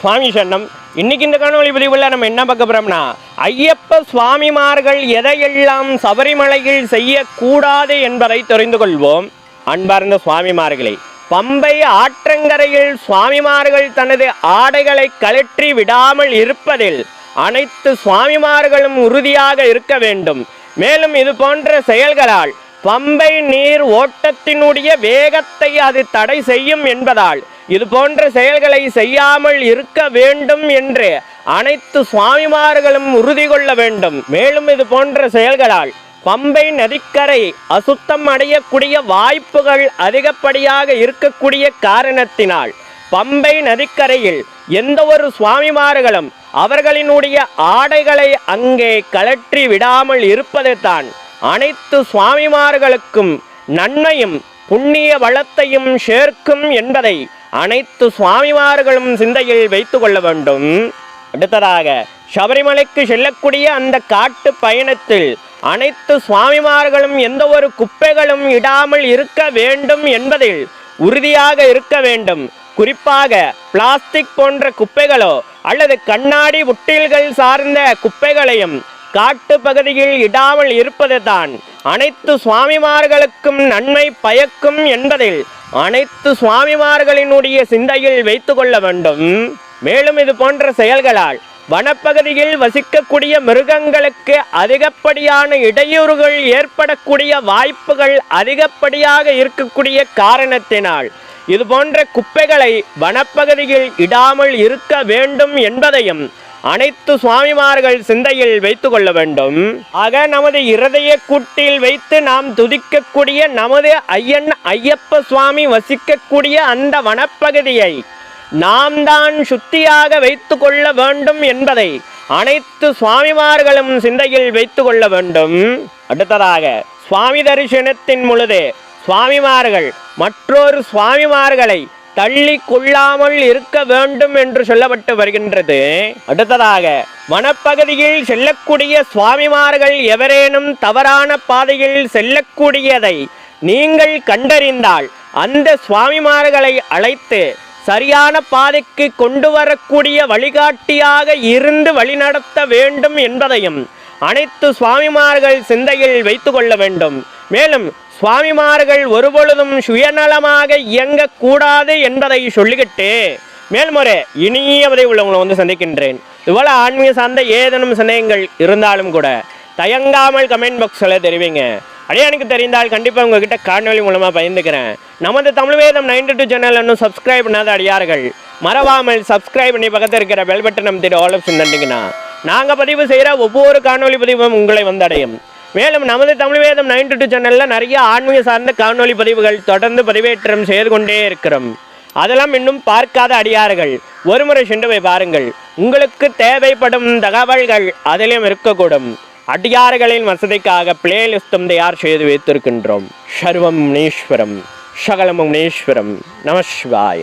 சுவாமி சரணம். இன்னைக்கு இந்த காணொளி பதிவுல நம்ம என்ன பார்க்க போறோம்னா, ஐயப்ப சுவாமிமார்கள் எதையெல்லாம் சபரிமலையில் செய்யக்கூடாது என்பதை தெரிந்து கொள்வோம். அன்பார்ந்த சுவாமிமார்களே, பம்பை ஆற்றங்கரையில் சுவாமிமார்கள் தனது ஆடைகளை கழற்றி விடாமல் இருப்பதில் அனைத்து சுவாமிமார்களும் உறுதியாக இருக்க வேண்டும். மேலும் இது போன்ற செயல்களால் பம்பை நீர் ஓட்டத்தினுடைய வேகத்தை அது தடை செய்யும் என்பதால் இது போன்ற செயல்களை செய்யாமல் இருக்க வேண்டும் என்று அனைத்து சுவாமிமார்களும் உறுதி கொள்ள வேண்டும். மேலும் இது போன்ற செயல்களால் பம்பை நதிக்கரை அசுத்தம் அடையக்கூடிய வாய்ப்புகள் அதிகப்படியாக இருக்கக்கூடிய காரணத்தினால் பம்பை நதிக்கரையில் எந்த ஒரு சுவாமிமார்களும் அவர்களினுடைய ஆடைகளை அங்கே கழற்றி விடாமல் இருப்பது தான் அனைத்து சுவாமிமார்களுக்கும் நன்மையும் புண்ணிய வளத்தையும் சேர்க்கும் என்பதை அனைத்து சுவாமிமார்களும் சிந்தையில் வைத்து கொள்ள வேண்டும். அடுத்ததாக, சபரிமலைக்கு செல்லக்கூடிய அந்த காட்டு பயணத்தில் அனைத்து சுவாமிமார்களும் எந்த ஒரு குப்பைகளும் இடாமல் இருக்க வேண்டும் என்பதில் உறுதியாக இருக்க வேண்டும். குறிப்பாக பிளாஸ்டிக் போன்ற குப்பைகளோ அல்லது கண்ணாடி உட்டில்கள் சார்ந்த குப்பைகளையும் காட்டு பகுதியில் இடாமல் இருப்பது தான் அனைத்து சுவாமிமார்களுக்கும் நன்மை பயக்கும் என்பதில் அனைத்து சுவாமிமார்களினுடைய சிந்தையில் வைத்து கொள்ள வேண்டும். மேலும் இது போன்ற செயல்களால் வனப்பகுதியில் வசிக்கக்கூடிய மிருகங்களுக்கு அதிகப்படியான இடையூறுகள் ஏற்படக்கூடிய வாய்ப்புகள் அதிகப்படியாக இருக்கக்கூடிய காரணத்தினால் இது போன்ற குப்பைகளை வனப்பகுதியில் இடாமல் இருக்க வேண்டும் என்பதையும் அனைத்து சுவாமிமார்கள் சிந்தையில் வைத்து கொள்ள வேண்டும். ஆக நமது இருதய கூட்டில் வைத்து நாம் துதிக்கக்கூடிய நமது ஐயன் ஐயப்ப சுவாமி வசிக்கக்கூடிய அந்த வனப்பகுதியை நாம் தான் சுத்தியாக வைத்து கொள்ள வேண்டும் என்பதை அனைத்து சுவாமிமார்களும் சிந்தையில் வைத்து கொள்ள வேண்டும். அடுத்ததாக, சுவாமி தரிசனத்தின் பொழுது சுவாமிமார்கள் மற்றொரு சுவாமிமார்களை தள்ளி கொள்ளாமல் இருக்க வேண்டும் என்று சொல்லப்பட்டு வருகின்றது. அடுத்ததாக, வனப்பகுதியில் செல்லக்கூடிய சுவாமிமார்கள் எவரேனும் தவறான பாதையில் செல்லக்கூடியதை நீங்கள் கண்டறிந்தால் அந்த சுவாமிமார்களை அழைத்து சரியான பாதைக்கு கொண்டு வரக்கூடிய வழிகாட்டியாக இருந்து வழிநடத்த வேண்டும் என்பதையும் அனைத்து சுவாமிமார்கள் சிந்தையில் வைத்து கொள்ள வேண்டும். மேலும் சுவாமிமார்கள் ஒருபொழுதும் சுயநலமாக இயங்கக்கூடாது என்பதை சொல்லிக்கிட்டு மேல்முறை இனிய உங்களை வந்து சந்திக்கின்றேன். இதுபோல ஆன்மீக சார்ந்த ஏதேனும் சந்தேகங்கள் இருந்தாலும் கூட தயங்காமல் கமெண்ட் பாக்ஸில் தெரிவிங்க. அப்படியே எனக்கு தெரிந்தால் கண்டிப்பாக உங்ககிட்ட காணொலி மூலமாக பயந்துக்கிறேன். நமது தமிழ் வேதம் 92 சேனல் இன்னும் சப்ஸ்கிரைப் பண்ணாத அடியார்கள் மறவாமல் சப்ஸ்கிரைப் பண்ணி பக்கத்தில் இருக்கிற பெல் பட்டன் அமைத்து ஆல் ஆப்ஷன் தண்டிங்கன்னா நாங்கள் பதிவு செய்கிற ஒவ்வொரு காணொலி பதிவும் உங்களை வந்தடையும். மேலும் நமது தமிழ் வேதம் 92 சேனலில் நிறைய ஆன்மீக சார்ந்த காணொலி பதிவுகள் தொடர்ந்து பதிவேற்றம் செய்து கொண்டே இருக்கிறோம். அதெல்லாம் இன்னும் பார்க்காத அடியார்கள் ஒரு முறை சென்று போய் பாருங்கள். உங்களுக்கு தேவைப்படும் தகவல்கள் அதிலும் இருக்கக்கூடும். அடியார்களின் வசதிக்காக பிளேலிஸ்டும் தயார் செய்து வைத்திருக்கின்றோம். சர்வம் முனீஸ்வரம், சகலமும் முனீஸ்வரம். நம சிவாய.